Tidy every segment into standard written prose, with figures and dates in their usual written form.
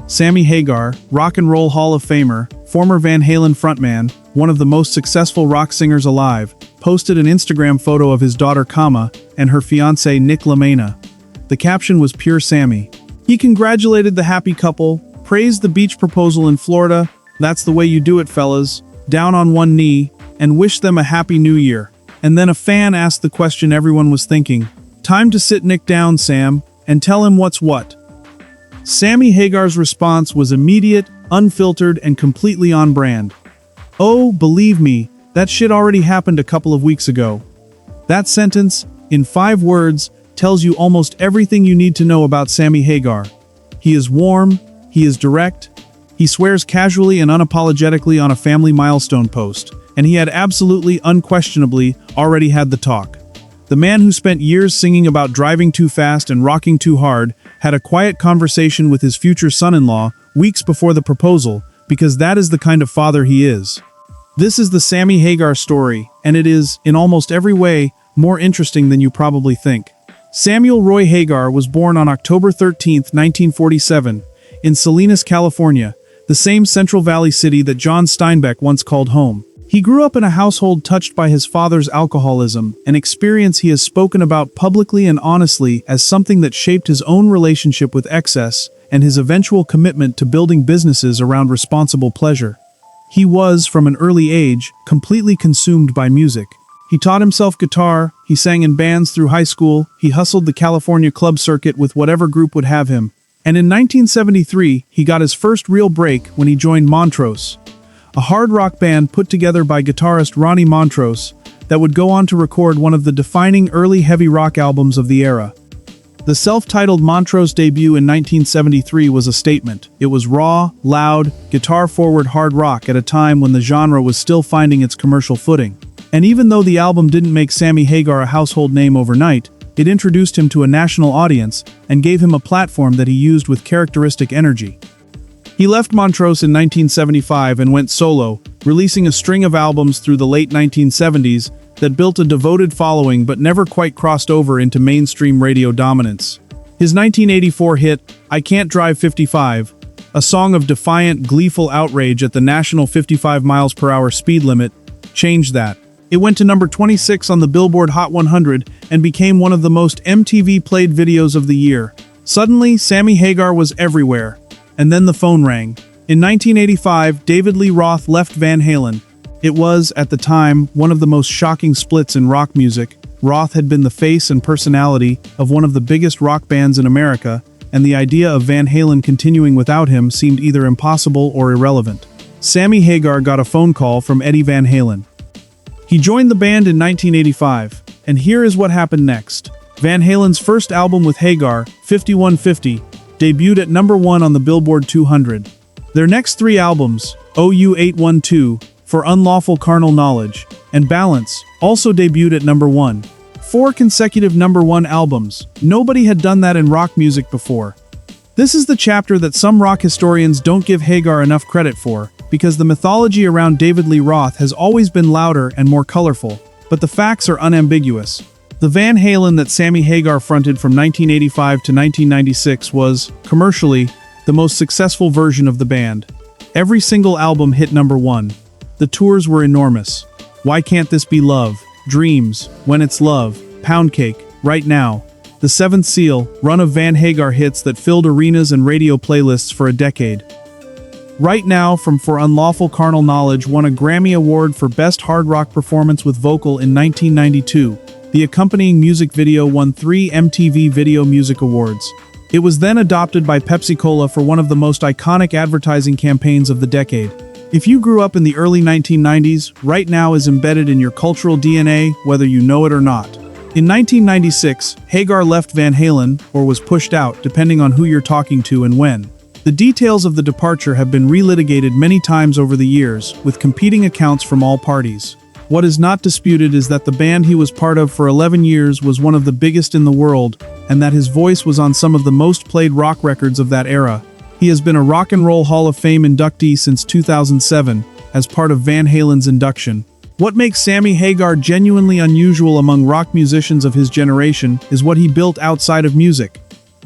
Sammy Hagar, Rock and Roll Hall of Famer, former Van Halen frontman, one of the most successful rock singers alive, posted an Instagram photo of his daughter Kama and her fiancé Nick LaMena. The caption was pure Sammy. He congratulated the happy couple, praised the beach proposal in Florida, that's the way you do it fellas, down on one knee, and wished them a happy new year. And then a fan asked the question everyone was thinking, "Time to sit Nick down, Sam, and tell him what's what." Sammy Hagar's response was immediate, unfiltered, and completely on brand. "Oh, believe me, that shit already happened a couple of weeks ago." That sentence, in 5 words, tells you almost everything you need to know about Sammy Hagar. He is warm, he is direct, he swears casually and unapologetically on a family milestone post, and he had absolutely, unquestionably, already had the talk. The man who spent years singing about driving too fast and rocking too hard had a quiet conversation with his future son-in-law weeks before the proposal, because that is the kind of father he is. This is the Sammy Hagar story, and it is, in almost every way, more interesting than you probably think. Samuel Roy Hagar was born on October 13, 1947, in Salinas, California, the same Central Valley city that John Steinbeck once called home. He grew up in a household touched by his father's alcoholism, an experience he has spoken about publicly and honestly as something that shaped his own relationship with excess and his eventual commitment to building businesses around responsible pleasure. He was, from an early age, completely consumed by music. He taught himself guitar, he sang in bands through high school, he hustled the California club circuit with whatever group would have him. And in 1973, he got his first real break when he joined Montrose, a hard rock band put together by guitarist Ronnie Montrose that would go on to record one of the defining early heavy rock albums of the era. The self-titled Montrose debut in 1973 was a statement. It was raw, loud, guitar-forward hard rock at a time when the genre was still finding its commercial footing. And even though the album didn't make Sammy Hagar a household name overnight, it introduced him to a national audience and gave him a platform that he used with characteristic energy. He left Montrose in 1975 and went solo, releasing a string of albums through the late 1970s that built a devoted following but never quite crossed over into mainstream radio dominance. His 1984 hit, "I Can't Drive 55", a song of defiant, gleeful outrage at the national 55 miles per hour speed limit, changed that. It went to number 26 on the Billboard Hot 100 and became one of the most MTV-played videos of the year. Suddenly, Sammy Hagar was everywhere. And then the phone rang. In 1985, David Lee Roth left Van Halen. It was, at the time, one of the most shocking splits in rock music. Roth had been the face and personality of one of the biggest rock bands in America, and the idea of Van Halen continuing without him seemed either impossible or irrelevant. Sammy Hagar got a phone call from Eddie Van Halen. He joined the band in 1985, and here is what happened next. Van Halen's first album with Hagar, 5150, debuted at number 1 on the Billboard 200. Their next 3 albums, OU 812, For Unlawful Carnal Knowledge, and Balance, also debuted at number 1. 4 consecutive number 1 albums. Nobody had done that in rock music before. This is the chapter that some rock historians don't give Hagar enough credit for, because the mythology around David Lee Roth has always been louder and more colorful, but the facts are unambiguous. The Van Halen that Sammy Hagar fronted from 1985 to 1996 was, commercially, the most successful version of the band. Every single album hit number 1. The tours were enormous. Why Can't This Be Love? Dreams, When It's Love, Pound Cake, Right Now. The Seventh Seal, run of Van Hagar hits that filled arenas and radio playlists for a decade. Right Now from For Unlawful Carnal Knowledge won a Grammy Award for Best Hard Rock Performance with Vocal in 1992. The accompanying music video won 3 MTV Video Music Awards. It was then adopted by Pepsi-Cola for one of the most iconic advertising campaigns of the decade. If you grew up in the early 1990s, Right Now is embedded in your cultural DNA, whether you know it or not. In 1996, Hagar left Van Halen, or was pushed out, depending on who you're talking to and when. The details of the departure have been relitigated many times over the years, with competing accounts from all parties. What is not disputed is that the band he was part of for 11 years was one of the biggest in the world, and that his voice was on some of the most played rock records of that era. He has been a Rock and Roll Hall of Fame inductee since 2007, as part of Van Halen's induction. What makes Sammy Hagar genuinely unusual among rock musicians of his generation is what he built outside of music.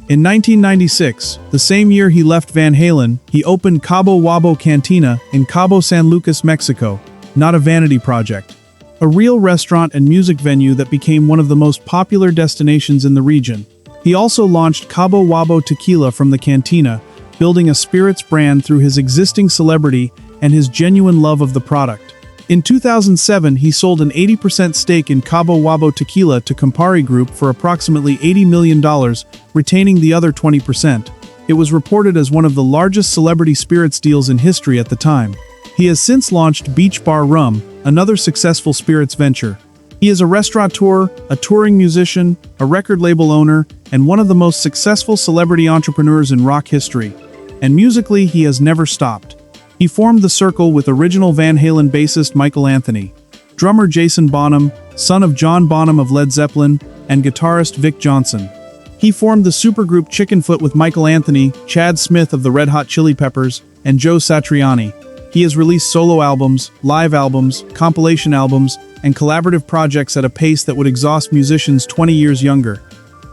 In 1996, the same year he left Van Halen, he opened Cabo Wabo Cantina in Cabo San Lucas, Mexico, not a vanity project. A real restaurant and music venue that became one of the most popular destinations in the region. He also launched Cabo Wabo Tequila from the cantina, building a spirits brand through his existing celebrity and his genuine love of the product. In 2007, he sold an 80% stake in Cabo Wabo Tequila to Campari Group for approximately $80 million, retaining the other 20%. It was reported as one of the largest celebrity spirits deals in history at the time. He has since launched Beach Bar Rum, another successful spirits venture. He is a restaurateur, a touring musician, a record label owner, and one of the most successful celebrity entrepreneurs in rock history. And musically, he has never stopped. He formed the Circle with original Van Halen bassist Michael Anthony, drummer Jason Bonham, son of John Bonham of Led Zeppelin, and guitarist Vic Johnson. He formed the supergroup Chickenfoot with Michael Anthony, Chad Smith of the Red Hot Chili Peppers, and Joe Satriani. He has released solo albums, live albums, compilation albums, and collaborative projects at a pace that would exhaust musicians 20 years younger.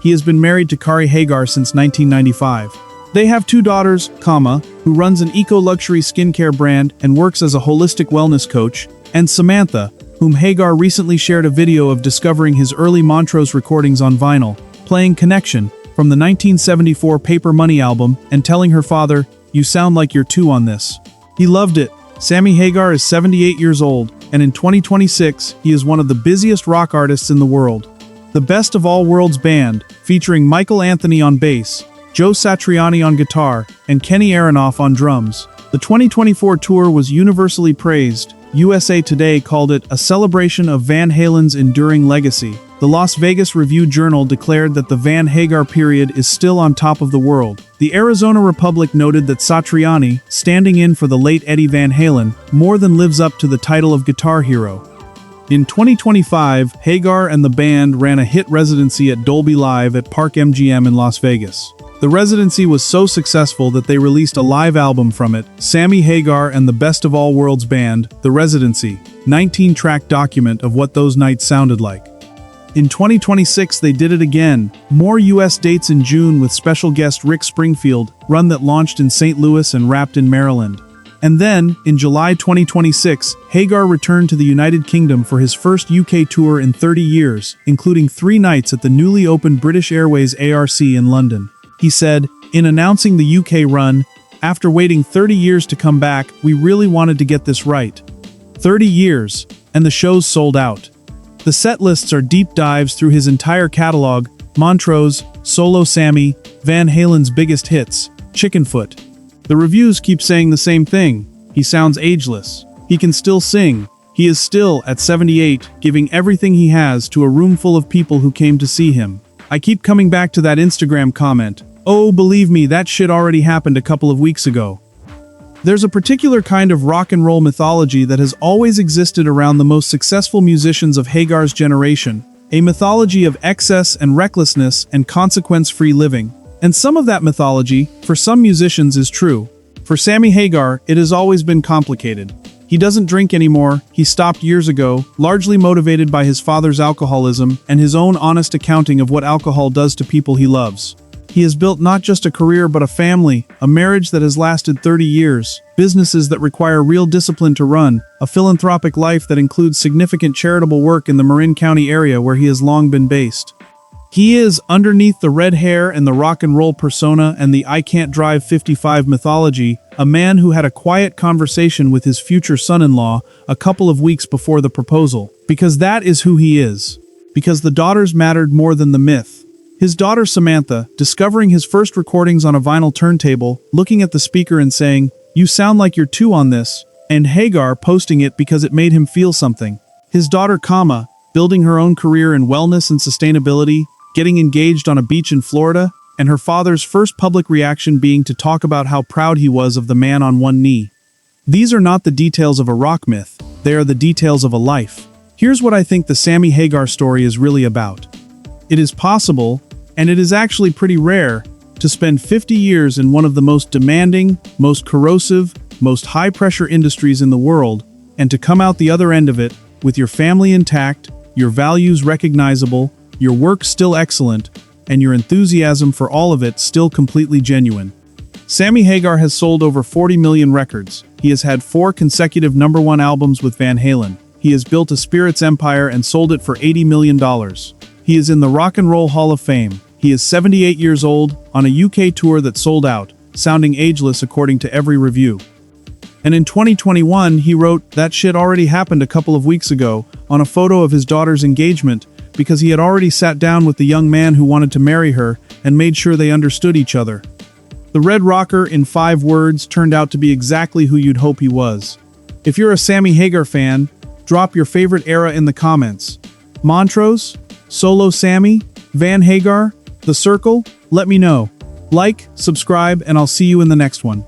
He has been married to Sammy Hagar since 1995. They have 2 daughters, who runs an eco-luxury skincare brand and works as a holistic wellness coach, and Samantha, whom Hagar recently shared a video of discovering his early Montrose recordings on vinyl, playing Connection from the 1974 Paper Money album and telling her father, "You sound like you're 2 on this." He loved it. Sammy Hagar is 78 years old, and in 2026, he is one of the busiest rock artists in the world. The Best of All Worlds Band, featuring Michael Anthony on bass, Joe Satriani on guitar, and Kenny Aronoff on drums. The 2024 tour was universally praised. USA Today called it a celebration of Van Halen's enduring legacy. The Las Vegas Review-Journal declared that the Van Hagar period is still on top of the world. The Arizona Republic noted that Satriani, standing in for the late Eddie Van Halen, more than lives up to the title of guitar hero. In 2025, Hagar and the band ran a hit residency at Dolby Live at Park MGM in Las Vegas. The residency was so successful that they released a live album from it, Sammy Hagar and the Best of All Worlds Band, The Residency, 19-track document of what those nights sounded like. In 2026, they did it again. More US dates in June with special guest Rick Springfield, run that launched in St. Louis and wrapped in Maryland. And then, in July 2026, Hagar returned to the United Kingdom for his first UK tour in 30 years, including 3 nights at the newly opened British Airways ARC in London. He said, in announcing the UK run, "After waiting 30 years to come back, we really wanted to get this right. 30 years, and the show's sold out." The set lists are deep dives through his entire catalog: Montrose, Solo Sammy, Van Halen's biggest hits, Chickenfoot. The reviews keep saying the same thing: he sounds ageless. He can still sing. He is still, at 78, giving everything he has to a room full of people who came to see him. I keep coming back to that Instagram comment. Oh, believe me, that shit already happened a couple of weeks ago. There's a particular kind of rock and roll mythology that has always existed around the most successful musicians of Hagar's generation, a mythology of excess and recklessness and consequence-free living. And some of that mythology, for some musicians, is true. For Sammy Hagar, it has always been complicated. He doesn't drink anymore, he stopped years ago, largely motivated by his father's alcoholism and his own honest accounting of what alcohol does to people he loves. He has built not just a career but a family, a marriage that has lasted 30 years, businesses that require real discipline to run, a philanthropic life that includes significant charitable work in the Marin County area where he has long been based. He is, underneath the red hair and the rock and roll persona and the I can't drive 55 mythology, a man who had a quiet conversation with his future son-in-law a couple of weeks before the proposal. Because that is who he is. Because the daughters mattered more than the myth. His daughter Samantha, discovering his first recordings on a vinyl turntable, looking at the speaker and saying, "You sound like you're 2 on this," and Hagar posting it because it made him feel something. His daughter building her own career in wellness and sustainability, getting engaged on a beach in Florida, and her father's first public reaction being to talk about how proud he was of the man on one knee. These are not the details of a rock myth, they are the details of a life. Here's what I think the Sammy Hagar story is really about. It is possible, and it is actually pretty rare, to spend 50 years in one of the most demanding, most corrosive, most high-pressure industries in the world, and to come out the other end of it with your family intact, your values recognizable, your work still excellent, and your enthusiasm for all of it still completely genuine. Sammy Hagar has sold over 40 million records. He has had 4 consecutive #1 albums with Van Halen. He has built a spirits empire and sold it for $80 million. He is in the Rock and Roll Hall of Fame. He is 78 years old, on a UK tour that sold out, sounding ageless according to every review. And in 2021, he wrote, "That shit already happened a couple of weeks ago," on a photo of his daughter's engagement, because he had already sat down with the young man who wanted to marry her and made sure they understood each other. The Red Rocker, in 5 words, turned out to be exactly who you'd hope he was. If you're a Sammy Hagar fan, drop your favorite era in the comments. Montrose? Solo Sammy? Van Hagar? The Circle? Let me know. Like, subscribe, and I'll see you in the next one.